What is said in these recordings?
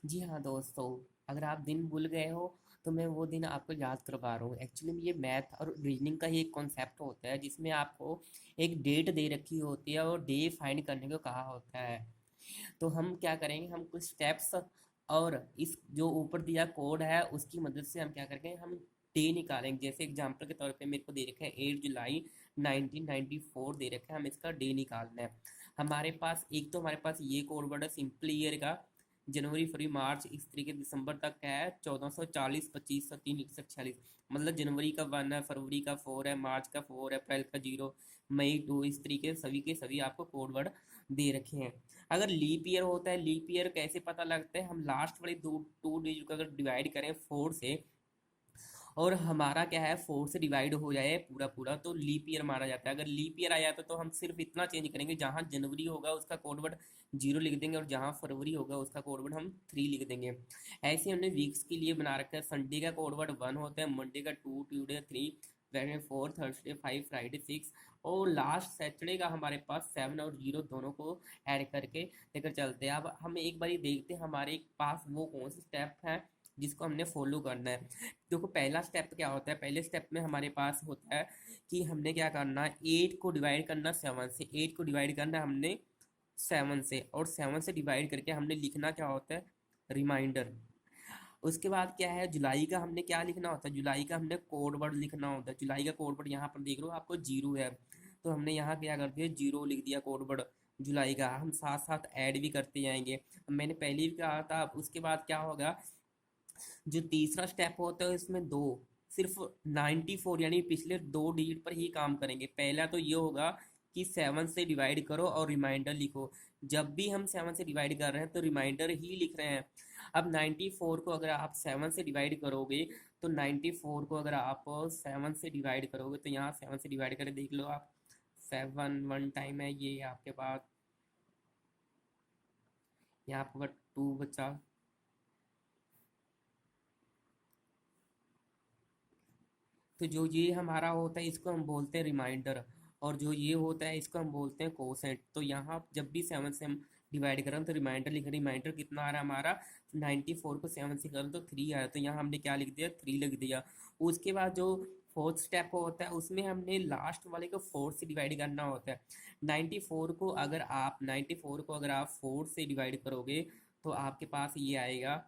जी हाँ दोस्तों, अगर आप दिन भूल गए हो तो मैं वो दिन आपको याद करवा रहा हूँ। एक्चुअली में ये मैथ और रीजनिंग का ही एक कॉन्सेप्ट होता है जिसमें आपको एक डेट दे रखी होती है और डे फाइंड करने को कहा होता है। तो हम क्या करेंगे, हम कुछ स्टेप्स और इस जो ऊपर दिया कोड है उसकी मदद से हम क्या करेंगे, हम डे निकालेंगे। जैसे एग्जांपल के तौर पे मेरे को दे रखा है 8 जुलाई 1994 दे रखा है, हम इसका डे निकालना है। हमारे पास एक तो हमारे पास ये कोड वर्ड है सिंपल ईयर का, जनवरी फरवरी मार्च इस तरीके दिसंबर तक का है 1440 2503 146। मतलब जनवरी का 1 है, फरवरी का 4 है, मार्च का 4 है, अप्रैल का 0, मई 2, इस तरीके सभी के सभी आपको कोड वर्ड दे रखे हैं। अगर लीप ईयर होता है, लीप ईयर कैसे पता लगता है, हम लास्ट वाले दो टू डिजिट को अगर डिवाइड करें 4 से और हमारा क्या है 4 से डिवाइड हो जाए पूरा पूरा तो लीप ईयर माना जाता है। अगर लीप ईयर आ जाता तो हम सिर्फ इतना चेंज करेंगे, जहाँ जनवरी होगा उसका कोड वर्ड 0 लिख देंगे और जहाँ फरवरी होगा उसका कोड वर्ड हम 3 लिख देंगे। ऐसे हमने वीक्स के लिए बना रखा है। संडे का कोड वर्ड 1 होता है, मंडे का 2, ट्यूसडे 3, वेडनेसडे 4, थर्सडे 5, फ्राइडे 6 और लास्ट सैटरडे का हमारे पास 7 और 0 दोनों को ऐड करके लेकर चलते हैं। अब हम एक बार देखते हैं हमारे पास वो कौन से स्टेप है जिसको हमने फॉलो करना है। देखो पहला स्टेप क्या होता है, पहले स्टेप में हमारे पास होता है कि हमने क्या करना है, 8 को डिवाइड करना 7 से, 8 को डिवाइड करना है हमने 7 से और 7 से डिवाइड करके हमने लिखना क्या होता है, रिमाइंडर। उसके बाद क्या है, जुलाई का हमने क्या लिखना होता है, जुलाई का हमने कोड वर्ड लिखना होता है। जुलाई का कोड वर्ड यहाँ पर देख लो आपको 0 है, तो हमने यहाँ क्या कर दिया 0 लिख दिया कोड वर्ड जुलाई का। हम साथ साथ ऐड भी करते जाएंगे। मैंने पहले भी कहा था। उसके बाद क्या होगा, जो तीसरा स्टेप होता है इसमें दो, सिर्फ 94 यानी पिछले दो डिजिट पर ही काम करेंगे। पहला तो ये होगा कि 7 से डिवाइड करो और रिमाइंडर लिखो। जब भी हम 7 से डिवाइड कर रहे हैं तो रिमाइंडर ही लिख रहे हैं। अब 94 को अगर आप 7 से डिवाइड करोगे तो 94 को अगर आप 7 से डिवाइड करोगे तो यहाँ 7 से डिवाइड करके देख लो आप, 7 वन टाइम है ये आपके पास, यहाँ पर 2 बचा। तो जो ये हमारा होता है इसको हम बोलते हैं रिमाइंडर, और जो ये होता है इसको हम बोलते हैं कोसेंट। तो यहाँ जब भी 7 से हम डिवाइड करें तो रिमाइंडर लिख, रिमाइंडर कितना आ रहा है हमारा, 94 को 7 से करें तो 3 आ रहा है, तो यहाँ हमने क्या लिख दिया 3 लिख दिया। उसके बाद जो फोर्थ स्टेप होता है उसमें हमने लास्ट वाले को 4 से डिवाइड करना होता है। 94 को अगर आप 4 से डिवाइड करोगे तो आपके पास ये आएगा।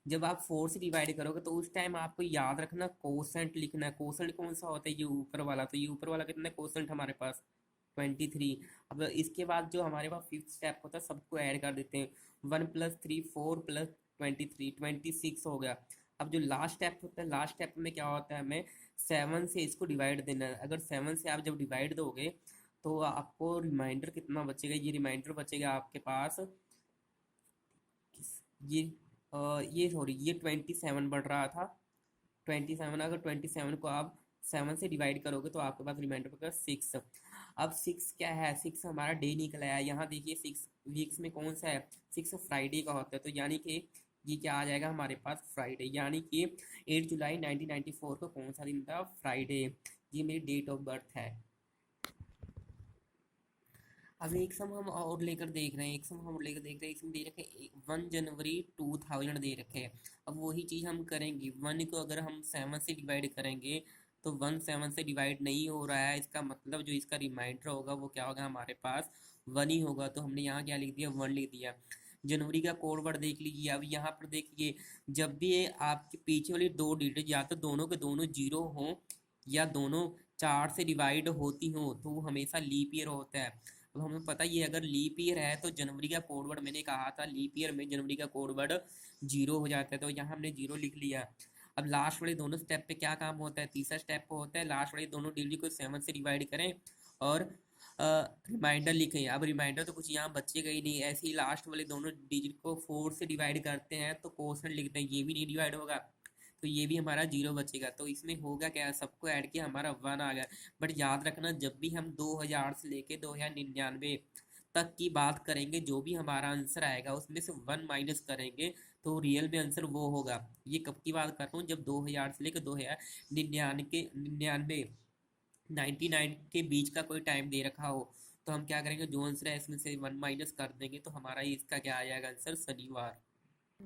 जब आप 4 से डिवाइड करोगे तो उस टाइम आपको याद रखना कोसेंट लिखना है। कोसेंट कौन सा होता है, ये ऊपर वाला। तो ये ऊपर वाला कितना है कोसेंट हमारे पास 23। अब इसके बाद जो हमारे पास फिफ्थ स्टेप होता है सबको ऐड कर देते हैं। 1 + 3 4 + 23 26 हो गया। अब जो लास्ट स्टेप होता है, लास्ट स्टेप में क्या होता है, हमें 7 से इसको डिवाइड देना है। अगर 7 से आप जब डिवाइड दोगे तो आपको रिमाइंडर कितना बचेगा, ये रिमाइंडर बचेगा आपके पास ये ये सॉरी ये 27 बढ़ रहा था। 27, अगर 27 को आप 7 से डिवाइड करोगे तो आपके पास रिमाइंडर बचेगा 6। अब 6 क्या है, 6 हमारा डे निकल आया। यहाँ देखिए 6 वीक्स में कौन सा है, 6 फ्राइडे का होता है। तो यानी कि ये क्या आ जाएगा हमारे पास फ्राइडे, यानी कि 8 जुलाई 1994 को कौन सा दिन था, फ्राइडे। ये मेरी डेट ऑफ बर्थ है। अब एक सम हम और लेकर देख रहे हैं, एक सम हम लेकर देख रहे हैं, इसमें दे रखे 1 जनवरी 2000 दे रखे हैं। अब वही चीज़ हम करेंगे, 1 को अगर हम 7 से डिवाइड करेंगे तो 1 7 से डिवाइड नहीं हो रहा है। इसका मतलब जो इसका रिमाइंडर होगा वो क्या होगा हमारे पास 1 ही होगा। तो हमने यहाँ क्या लिख दिया 1 लिख दिया। जनवरी का कोड वर्ड देख लीजिए। अब यहाँ पर देखिए, जब भी ये आपके पीछे वाली दो डिजिट या तो दोनों के दोनों 0 हों या दोनों 4 से डिवाइड होती हों तो वो हमेशा लीप ईयर होता है। अब हमें पता ही है अगर लीप ईयर है तो जनवरी का कोड वर्ड, मैंने कहा था लीप ईयर में जनवरी का कोड वर्ड 0 हो जाता है, तो यहाँ हमने 0 लिख लिया। अब लास्ट वाले दोनों स्टेप पे क्या काम होता है, तीसरा स्टेप पे होता है लास्ट वाले दोनों डिजिट को 7 से डिवाइड करें और रिमाइंडर लिखें। अब रिमाइंडर तो कुछ यहाँ बचेगा ही नहीं, ऐसे ही लास्ट वाले दोनों डिजिट को 4 से डिवाइड करते हैं तो कोशंट लिखते हैं, ये भी नहीं डिवाइड होगा तो ये भी हमारा 0 बचेगा। तो इसमें होगा क्या, सबको ऐड किया हमारा 1 आ गया। बट याद रखना जब भी हम 2000 से लेके 2099 तक की बात करेंगे, जो भी हमारा आंसर आएगा उसमें से 1 माइनस करेंगे तो रियल में आंसर वो होगा। ये कब की बात कर रहा हूँ, जब 2000 से लेकर 2099 99 99 के बीच का कोई टाइम दे रखा हो, तो हम क्या करेंगे, जो आंसर है इसमें से 1 माइनस कर देंगे, तो हमारा ये इसका क्या आ जाएगा आंसर, शनिवार।